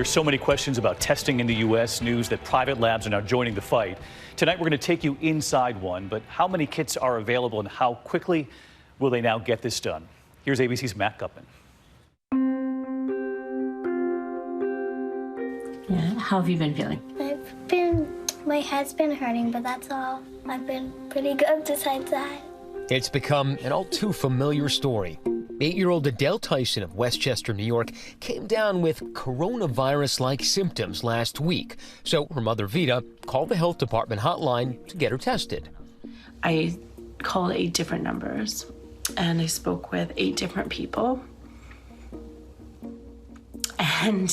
There's so many questions about testing in the U.S. News that private labs are now joining the fight. Tonight, we're going to take you inside one, but how many kits are available and how quickly will they now get this done? Here's ABC's Matt Gutman. Yeah, how have you been feeling? My head's been hurting, but that's all. I've been pretty good besides that. It's become an all too familiar story. 8-year-old Adele Tyson of Westchester, New York, came down with coronavirus-like symptoms last week. So her mother, Vita, called the health department hotline to get her tested. I called 8 different numbers, and I spoke with 8 different people. And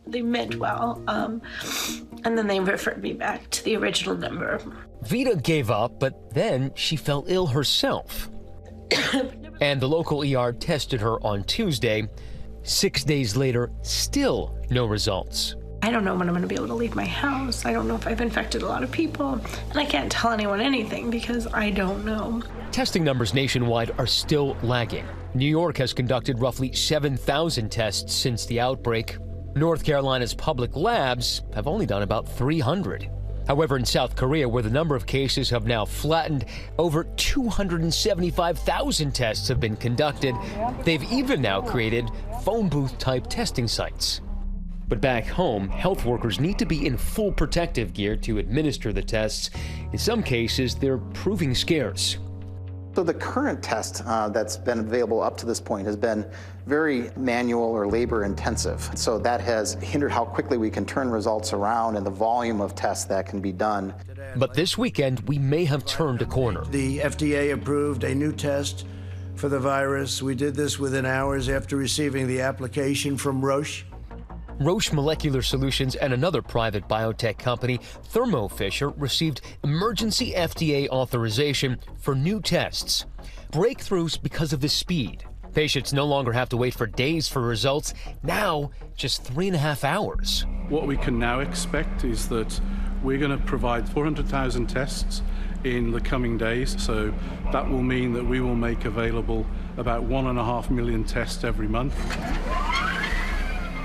they meant well. And then they referred me back to the original number. Vita gave up, but then she fell ill herself. And the local ER tested her on Tuesday. 6 days later, still no results. I don't know when I'm going to be able to leave my house. I don't know if I've infected a lot of people. And I can't tell anyone anything because I don't know. Testing numbers nationwide are still lagging. New York has conducted roughly 7,000 tests since the outbreak. North Carolina's public labs have only done about 300. However, in South Korea, where the number of cases have now flattened, over 275,000 tests have been conducted. They've even now created phone booth-type testing sites. But back home, health workers need to be in full protective gear to administer the tests. In some cases, they're proving scarce. So the current test that's been available up to this point has been very manual or labor intensive. So that has hindered how quickly we can turn results around and the volume of tests that can be done. But this weekend, we may have turned a corner. The FDA approved a new test for the virus. We did this within hours after receiving the application from Roche. Roche Molecular Solutions and another private biotech company, Thermo Fisher, received emergency FDA authorization for new tests. Breakthroughs because of the speed. Patients no longer have to wait for days for results. Now, just 3.5 hours. What we can now expect is that we're going to provide 400,000 tests in the coming days. So that will mean that we will make available about 1.5 million tests every month.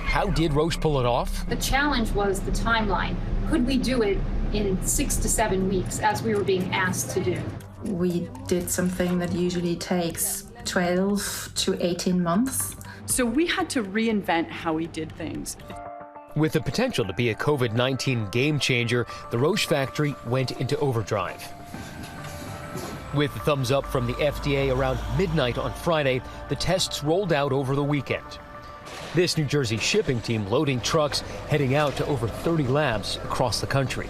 How did Roche pull it off? The challenge was the timeline. Could we do it in 6 to 7 weeks, as we were being asked to do? We did something that usually takes 12 to 18 months. So we had to reinvent how we did things. With the potential to be a COVID-19 game changer, the Roche factory went into overdrive. With the thumbs up from the FDA around midnight on Friday, the tests rolled out over the weekend. This New Jersey shipping team loading trucks, heading out to over 30 labs across the country.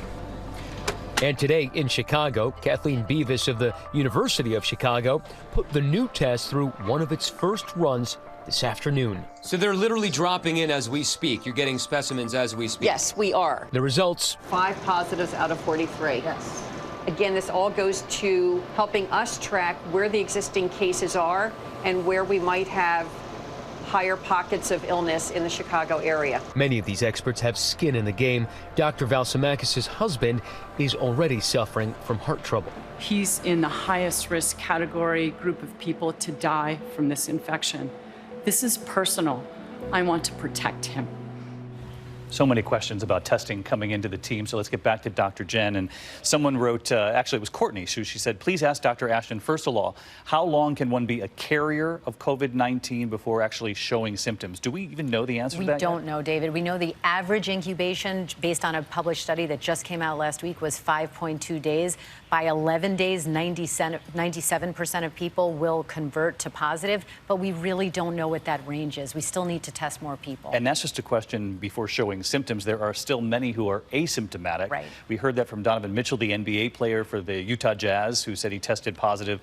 And today in Chicago, Kathleen Beavis of the University of Chicago put the new test through one of its first runs this afternoon. So they're literally dropping in as we speak. You're getting specimens as we speak. Yes, we are. The results? 5 positives out of 43. Yes. Again, this all goes to helping us track where the existing cases are and where we might have higher pockets of illness in the Chicago area. Many of these experts have skin in the game. Dr. Valsamakis' husband is already suffering from heart trouble. He's in the highest risk category group of people to die from this infection. This is personal. I want to protect him. So many questions about testing coming into the team. So let's get back to Dr. Jen. And someone wrote, actually it was Courtney, she said, please ask Dr. Ashton, first of all, how long can one be a carrier of COVID-19 before actually showing symptoms? Do we even know the answer to that? We don't know, David. We know the average incubation, based on a published study that just came out last week, was 5.2 days. By 11 days, 97% of people will convert to positive, but we really don't know what that range is. We still need to test more people. And that's just a question before showing symptoms. There are still many who are asymptomatic. Right. We heard that from Donovan Mitchell, the NBA player for the Utah Jazz, who said he tested positive,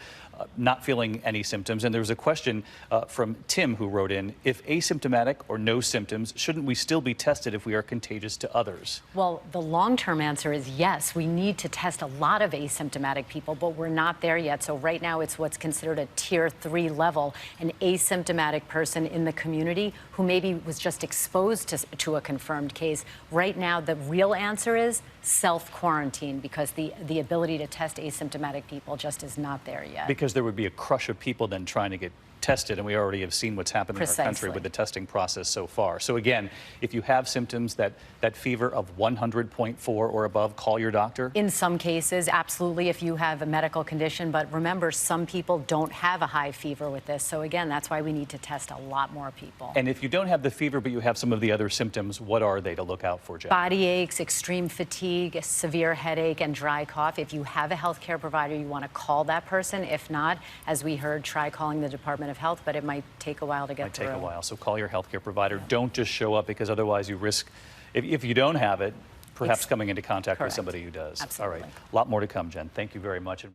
not feeling any symptoms. And there was a question from Tim who wrote in, if asymptomatic or no symptoms, shouldn't we still be tested if we are contagious to others? Well, the long-term answer is yes. We need to test a lot of asymptomatic people, but we're not there yet. So right now it's what's considered a tier 3 level, an asymptomatic person in the community who maybe was just exposed to a confirmed case. Right now, the real answer is self-quarantine, because the ability to test asymptomatic people just is not there yet. Because there would be a crush of people then trying to get tested, and we already have seen what's happened in our country Precisely. with the testing process so far. So again, if you have symptoms that fever of 100.4 or above, call your doctor. In some cases, absolutely, if you have a medical condition. But remember, some people don't have a high fever with this. So again, that's why we need to test a lot more people. And if you don't have the fever, but you have some of the other symptoms, what are they to look out for, Jen? Body aches, extreme fatigue, a severe headache, and dry cough. If you have a healthcare provider, you want to call that person. If not, as we heard, try calling the Department of Health, but it might take a while to get through. Might take a while, so call your healthcare provider. Yeah. Don't just show up, because otherwise you risk, if you don't have it, perhaps coming into contact with somebody who does. Absolutely. All right, a lot more to come, Jen. Thank you very much.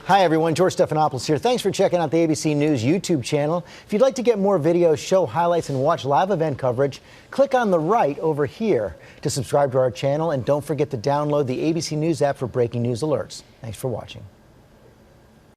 Hi, everyone. George Stephanopoulos here. Thanks for checking out the ABC News YouTube channel. If you'd like to get more videos, show highlights, and watch live event coverage, click on the right over here to subscribe to our channel. And don't forget to download the ABC News app for breaking news alerts. Thanks for watching.